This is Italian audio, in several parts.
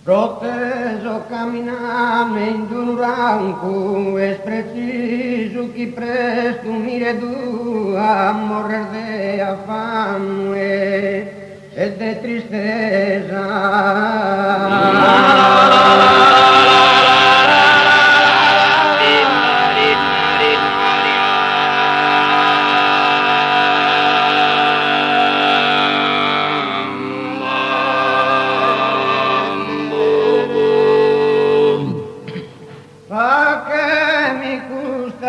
Proteso caminame in un ranco, es preciso que presto mire du a morrer de afán, es de tristeza.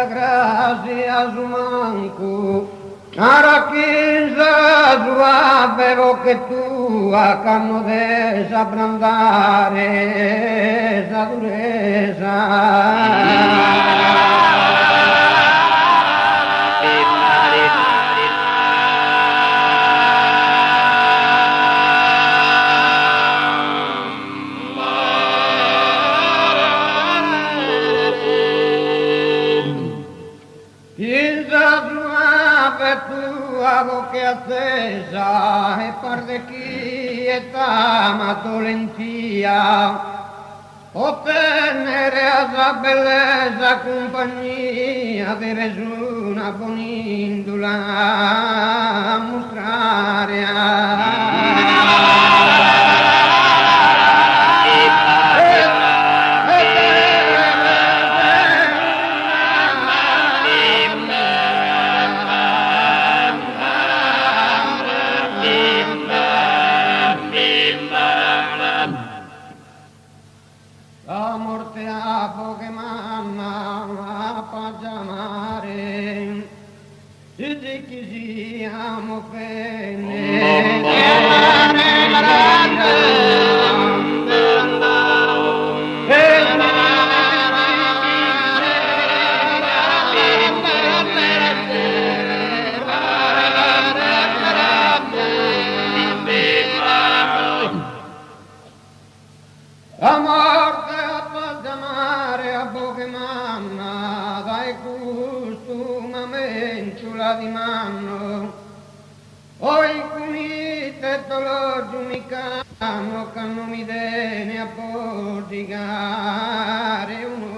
Gracias manco, ara quinza tua avevo che tu a canno de sabrandare esa dureza. Che attesa e par de quieta ma dolentia ottenere a sa bellezza compagnia deve una bonindula a mostrare di mano, oi cunite dolor giunicano, che non mi dene a portigare uno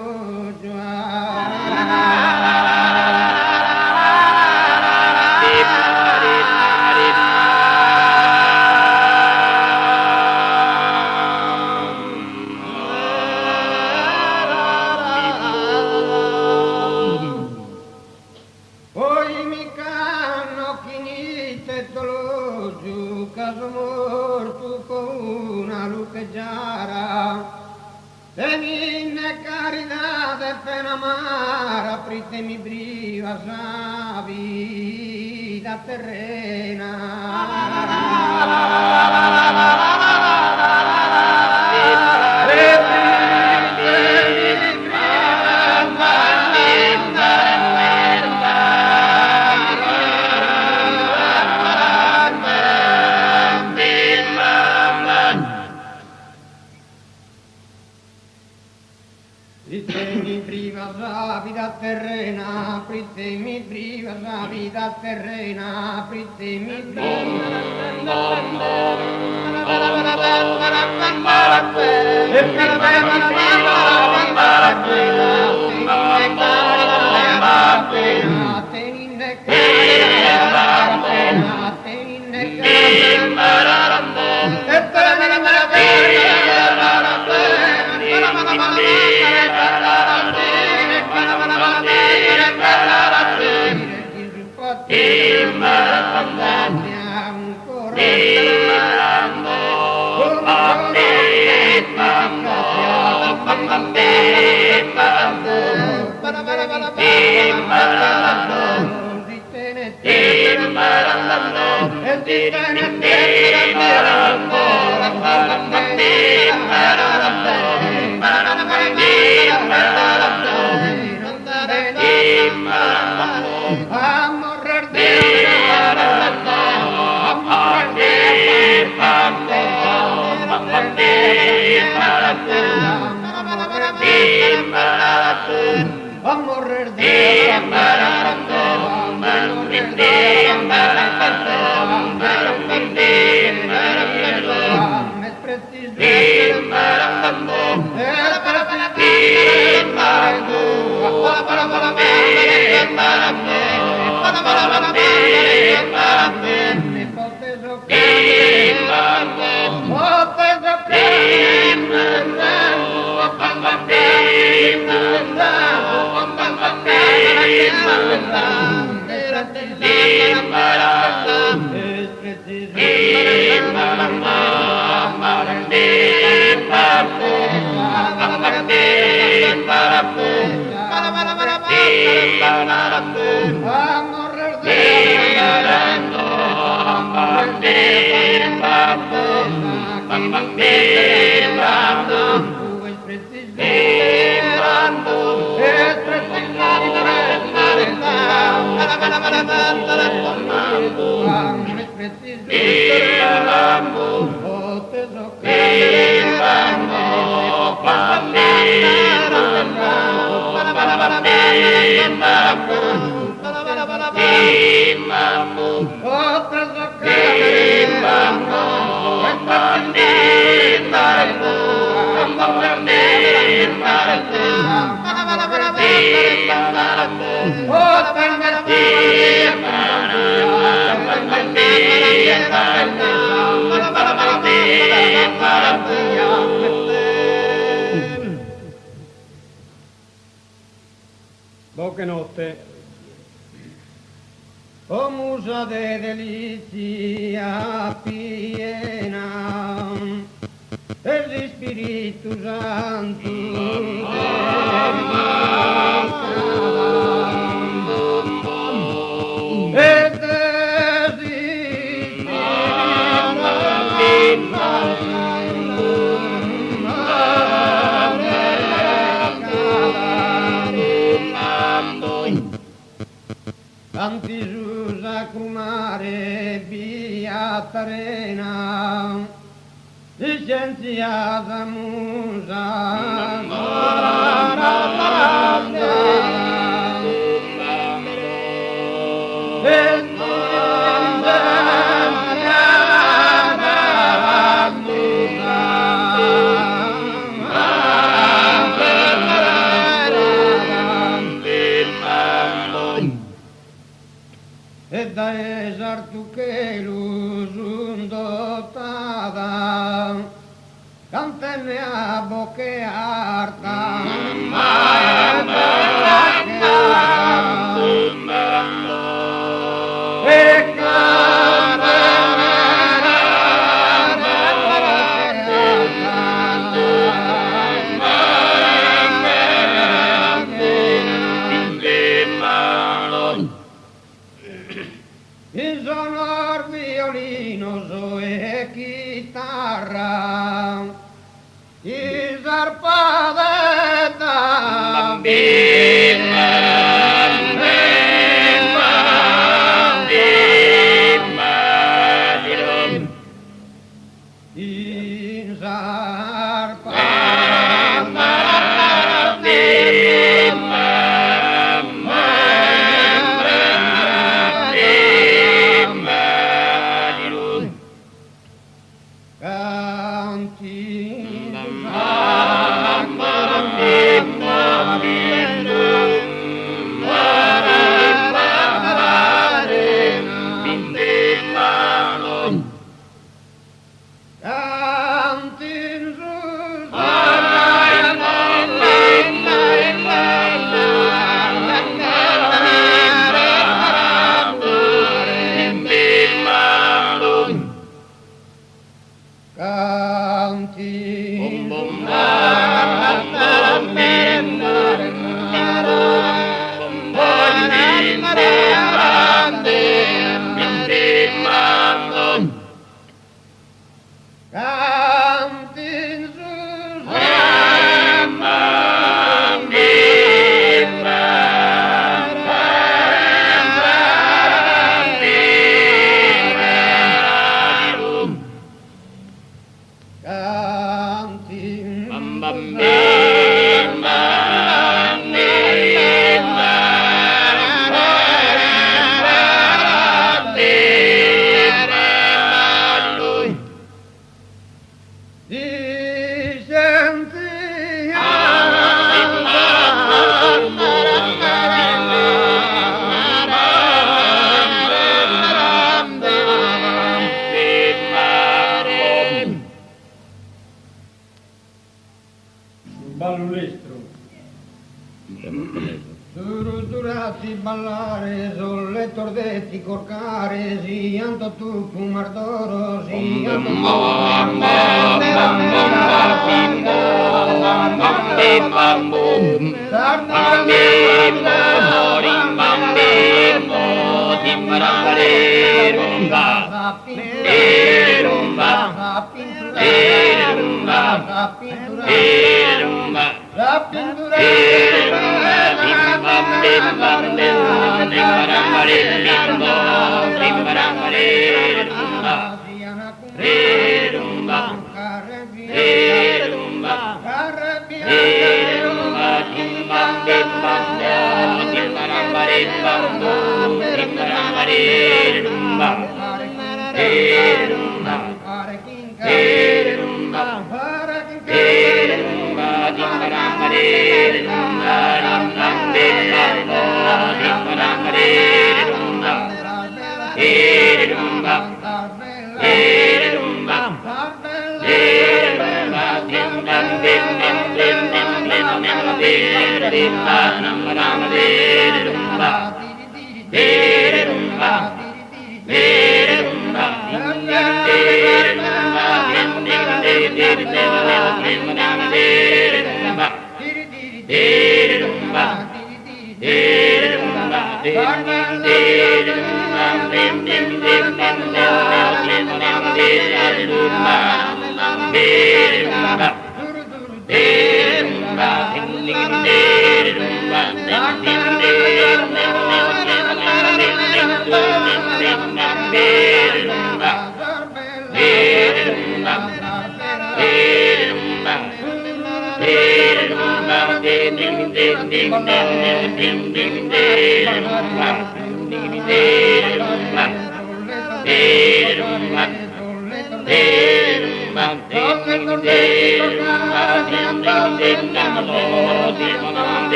mi briva sa vita terrena. Terrena, pritemi priva la vita terrena, pritemi Poche notte, o musa de delizia piena, del Spirito Santo Antisusa cumare biatarena, licenziata musa, e da esartu che l'usundotada cantenne a bocche arta e il sonor violino e chitarra, il zarpadetta bambina, il zarpadetta Yeah. Ballulestro. Durati ballare, solle tordetti corcare, sianto tu fumar d'oro, sianto la pintura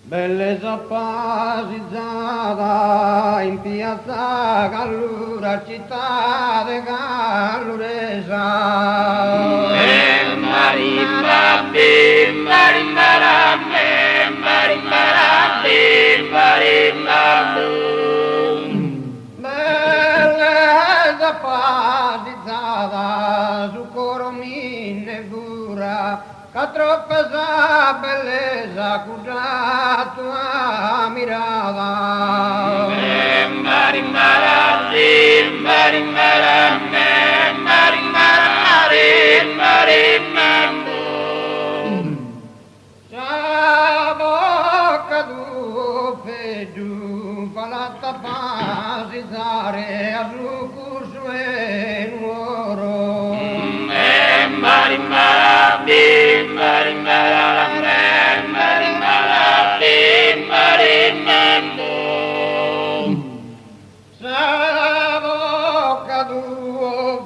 bellezza paesizzata in piazza Gallura, città de Galluresa. Marimba, bellezza paesizzata su coromine dura, che troppo sa bellezza cuda tua mirada. Sa bocca du fegiu palata pasizare a su curso e nuoro. Sa bocca du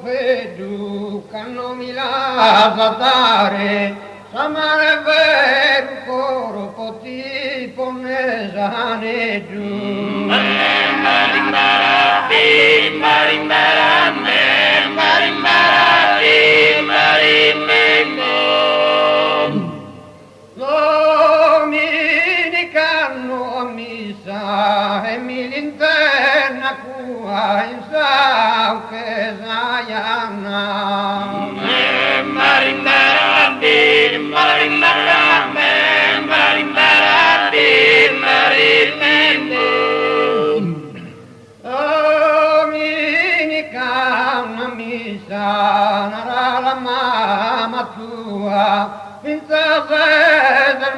fegiu canno mi la satare, sa mare veru coro poti ponnesane giù. Dominicano a missa e mi linterna cua in sau che Sayana. Dominicana missa nara la mamma tua. Pinza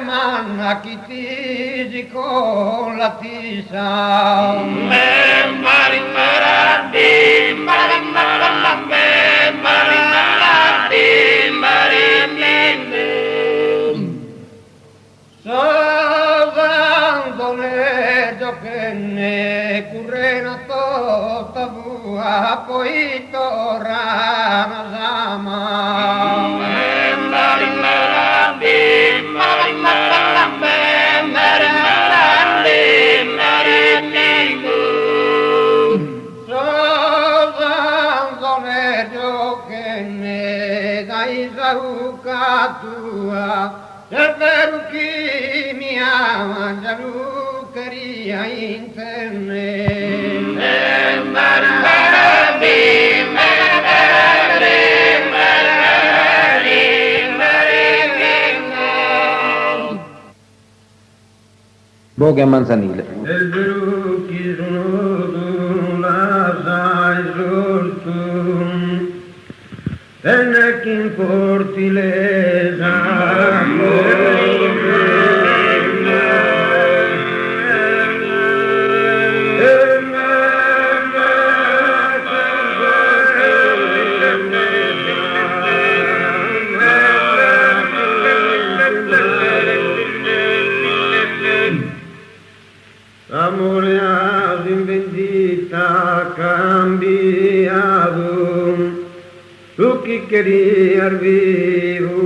manna chi ti con la tisa. Sosandone giocenne currena tota bua poi torrana sama. Tua, davvero chi mi ama, già luccheria in Boghe a Manzanile. Del vero chi sono la sai sortu. E chi importi le amore has in vendita cambiado. Tu que querías vivo,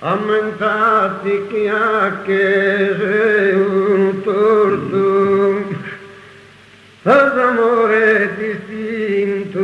aumentati che sei un torto. Amore distinto.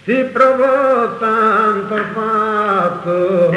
Si provò tanto fatto.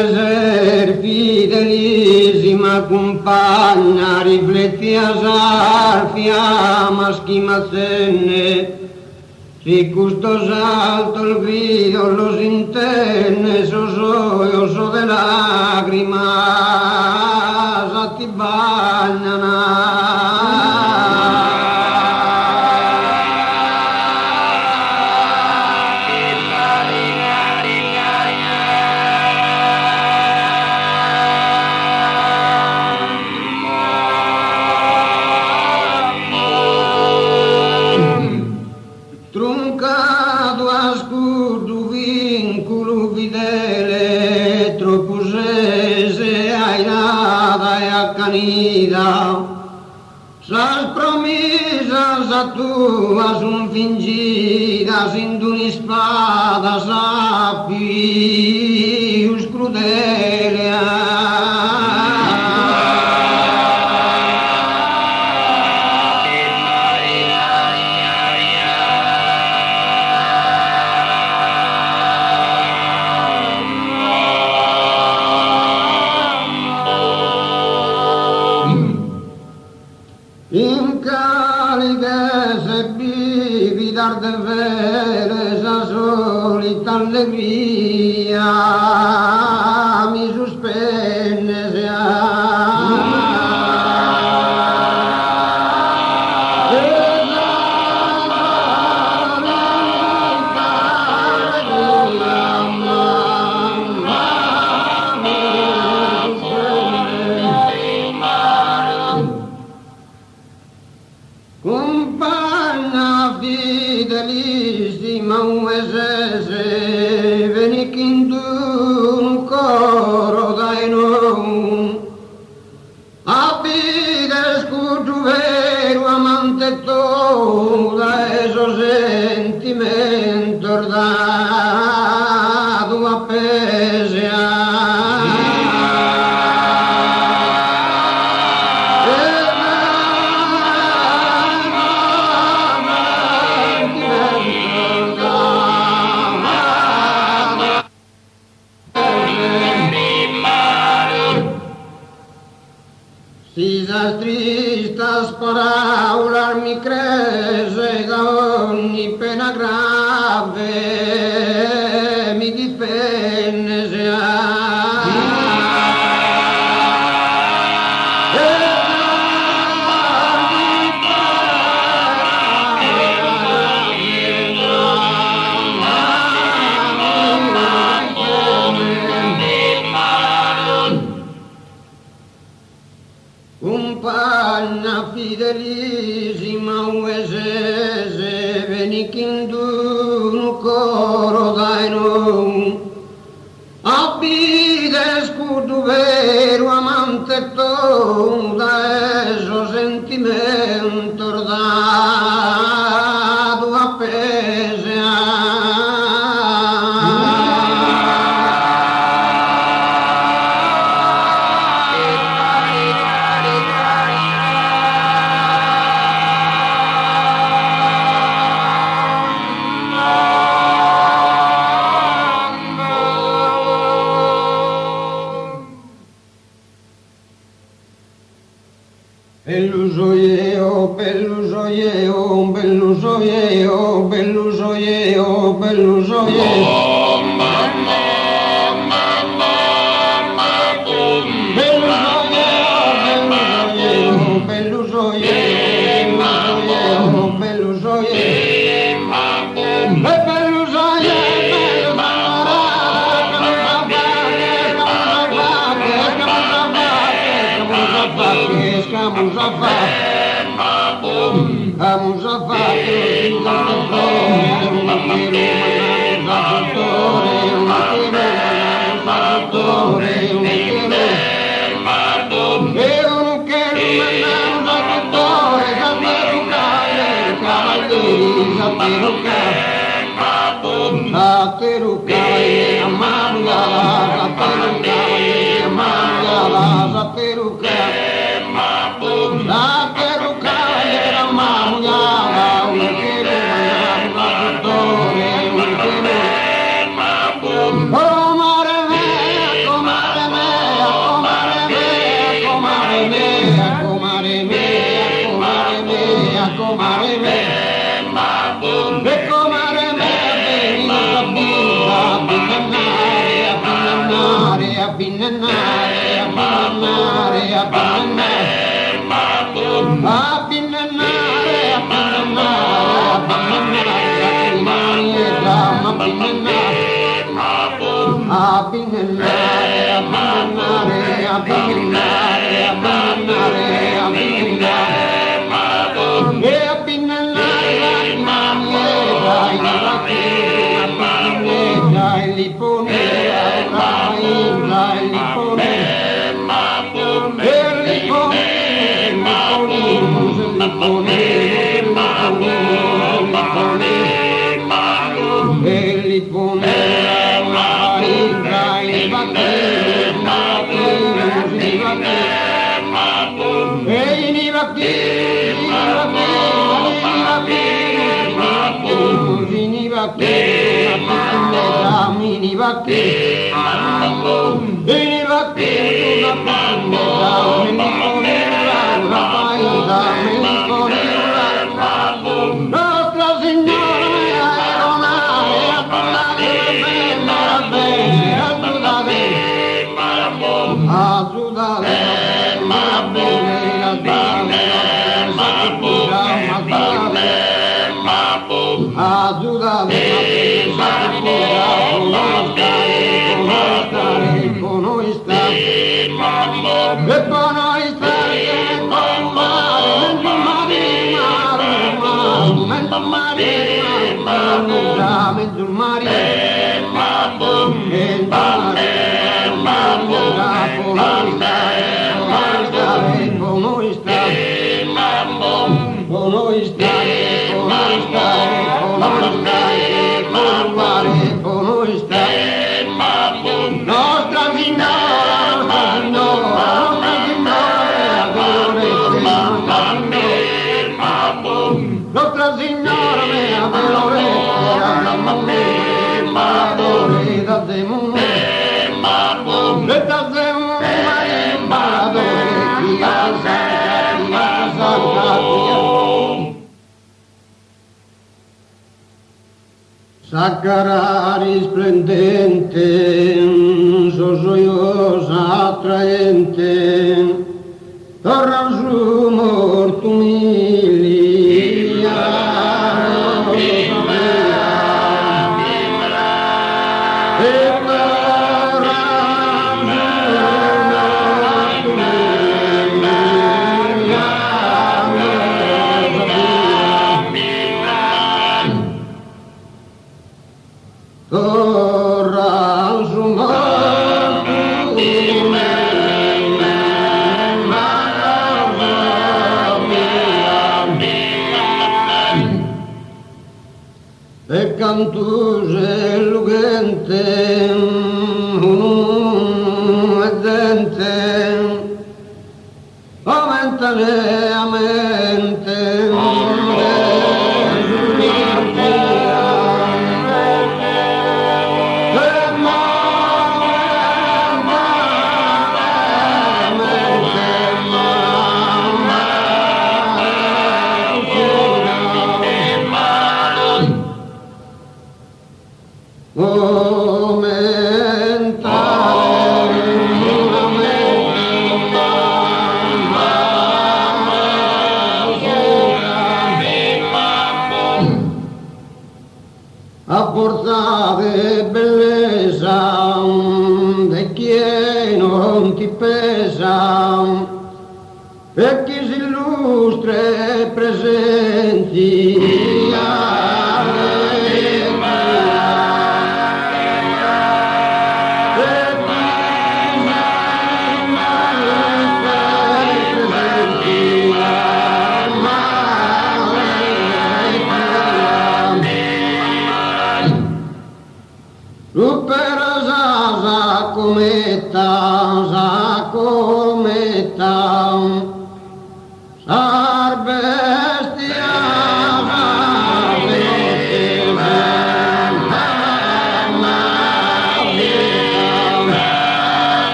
Eser fidelissima compagna, rifletti a sarfia, maschimazenne, si custos alto il grido los intenne, so de lágrimas, a ti bagnano. Truncado a scudo vincolo fidele, troppo sese airada e accanida, sas promisas a tua son fingidas in d'una spada sappius crudele. In calighe se vivi dar de vere sa solita allegria mi sospenne se compagna fidelissima uesese, veni un coro dai non, abide scudo vero amante tu, da eso sentimento da tua pesia. Si las tristas paraulas mi crese da ogni pena grave mi difende se compagna fidelissima uesese, veni un coro dai non, abide scudo vero amante tu, da eso sentimento da tua pesia. bellusoie, oh bellusoie, oh bellusoie. Saccara risplendente, soggioiosa, attraente, torna su morto umilia, Cantuse lugente, dente, aumentane a mente, a forza di bellezza, di chi non ti pesa, per chi si illustra presenti.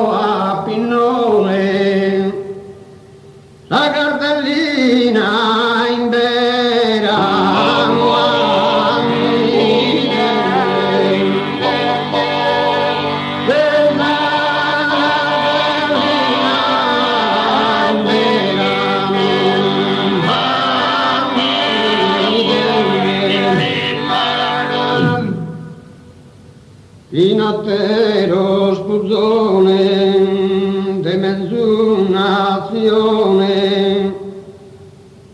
A Pinnone, la cartellina in vera, in attero spuzzone de menzunazione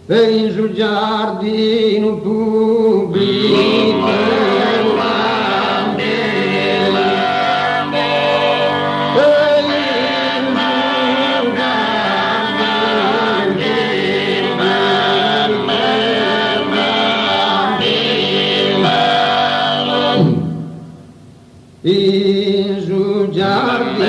per in sul giardino pubblico. In sul giardino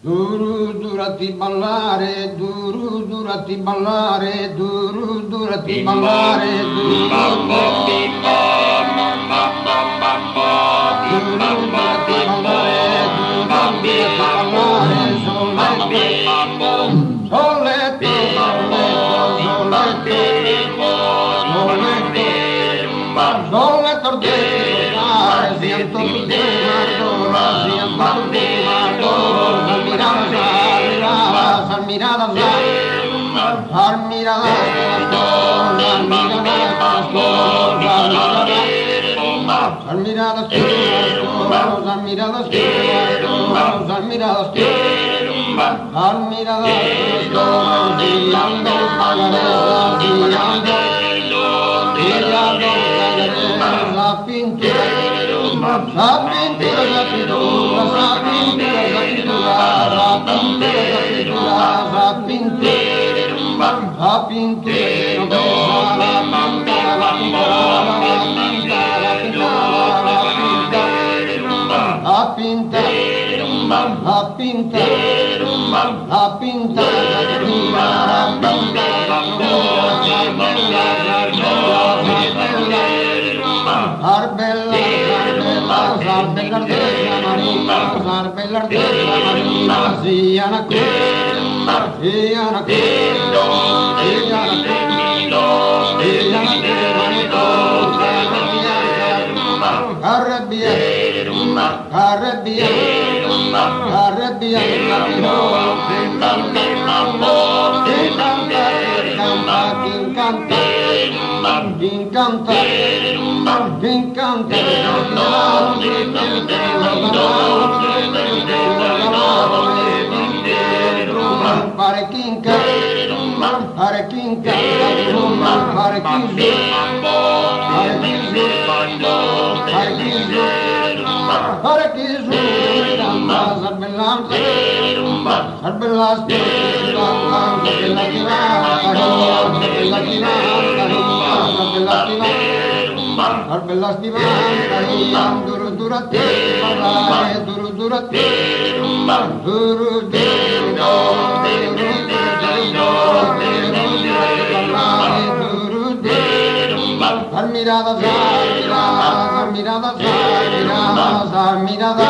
duru durati ballare, duru durati ballare, duru durati ballare, duru durati mirada, mirada, mirada, mirada, mirada,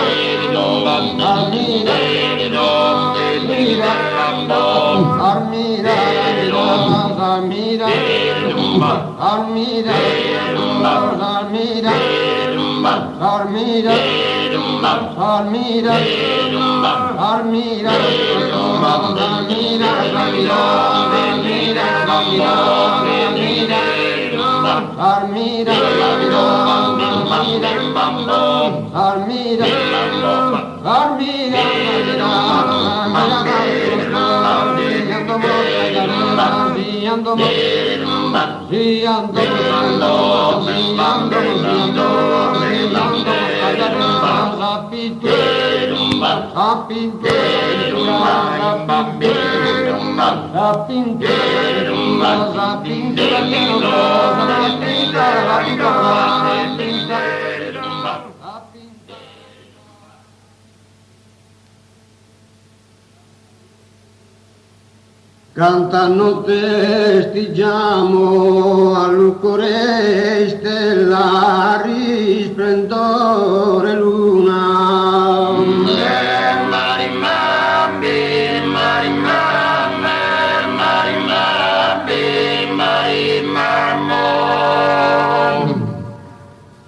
Cantano testiggiamo all'ucore stellari splendore luna.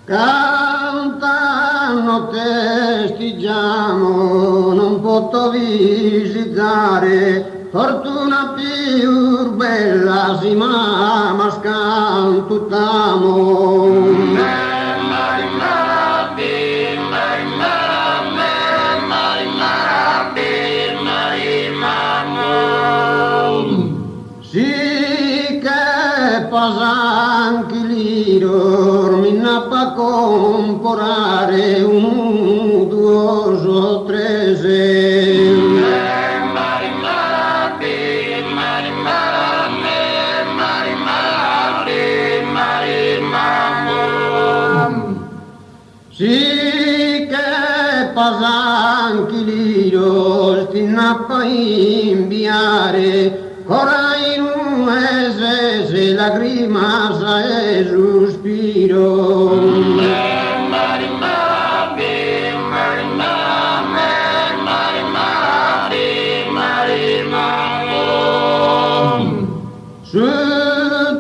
Cantano testiggiamo non posso visitare fortuna più bella si ma scantutamo. Sì che pasanchi liro mi nappa comporare un duoso trese. Sì che pasanchi liro sti nappa inviare ora in un mese se lagrima sa e sospiro. Su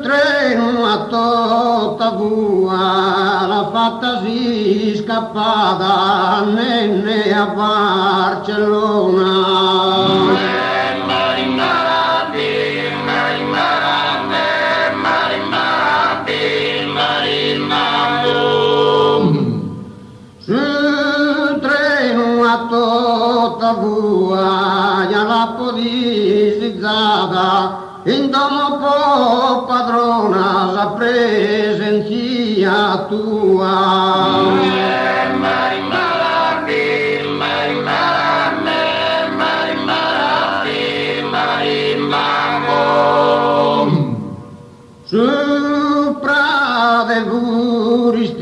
treno a tota bua la fatta si scappata nenne a Barcellona. Sul treno a tota bua già la podisizzata in domo po' padrona la presenza tua. Sopra del buristeri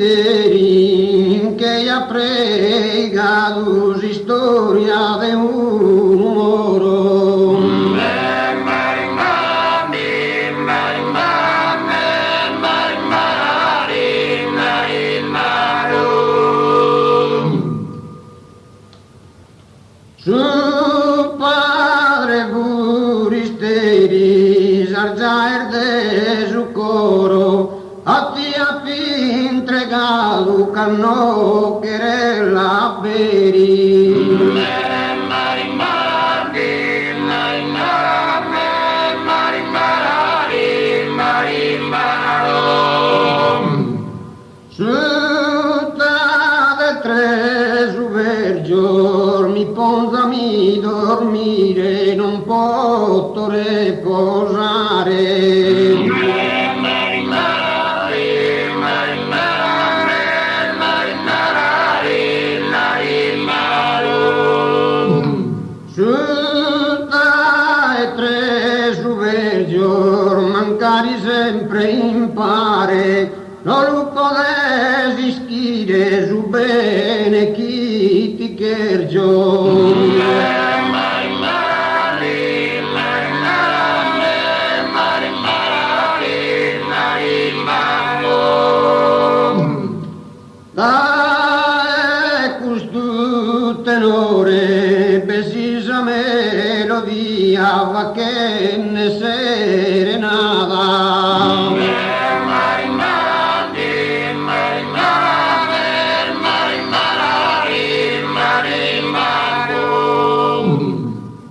che ha pregato storia de un moro. Su padre buristeri sargiaer de su coro a ti ha entregado canno querella veri. Mi ponzami dormire, non posso riposare. Su e tre su vergio, mancari sempre impare, non lo potessi schire su bene chi ti chergio. sembrava che ne serenava.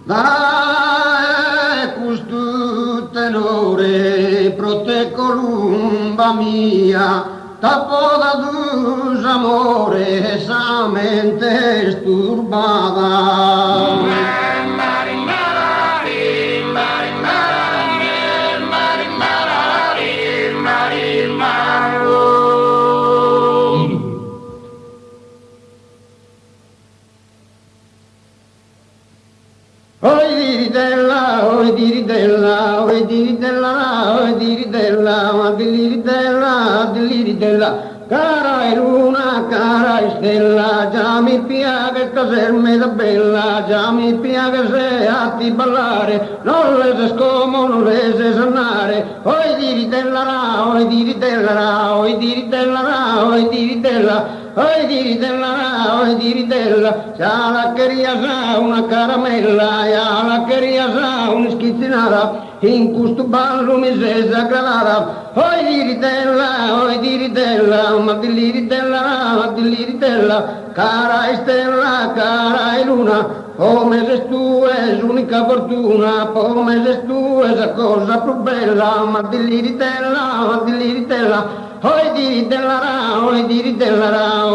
Dai, questo tenore prote columba mia, tappo da dus amore, sa mente sturbata. Oi diridella, oi diridella, oi diridella, oi diridella, ma diliridella, cara e luna, cara e stella, già mi piace caserme da bella, già mi piace se a ti ballare, non le se scomo, non le se sannare, oi diridella, oi diridella, oi diridella, oi diridella, oi diridella, c'ha la queria sa una caramella, ya la queria sa una schizzinata, in questo ballo mi sei sagradata, oi diridella, ma diliridella, cara e stella, cara e luna, come se tu es unica fortuna, come se tu es la cosa più bella, ma diliridella, oi diridella, oi diridella, oi diridella,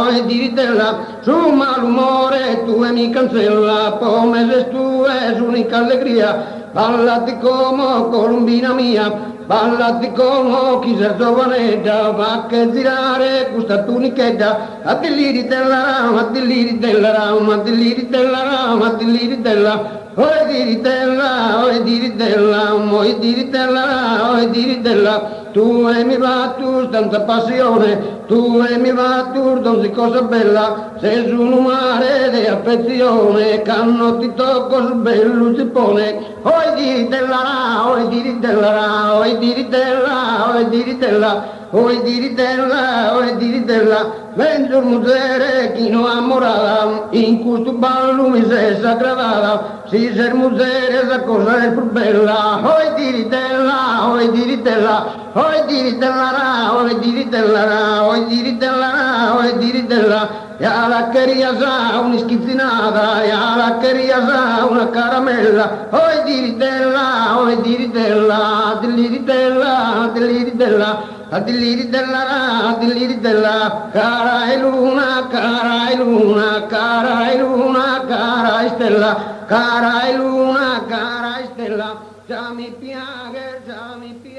oi diridella, su malumore tu e mi cancella, come se tu es unica allegria, ballati come colombina mia, ballati come chi si giovaneggia, va che girare questa tunichetta, a diliridella, ma diliridella, ma diliridella, ma diliridella, oi diridella, oi diridella, oi diridella, oi diridella, tu e mi va tu tanta passione, tu e mi va tu ogni cosa bella, sei su un mare di affezione, canno ti tocco sul bello si pone, oi diridella, oi diridella, oi diridella, oi diridella, oi diridella, oi diridella, vengo il musere chi non ammorata, in questo ballo mi sei sagradata, si ser musere la cosa è più bella, oi diridella, oi diridella, oi diridella, oi diridella, oi diridella, oi diridella, ya la queria sa una schizzinata, ya la queria sa una caramella, oi diridella, oi diridella, diliridella, diliridella, diliridella, diliridella, cara e luna, cara e luna, cara e luna, cara e stella, cara e luna, cara e stella, già mi piace, già mi piace.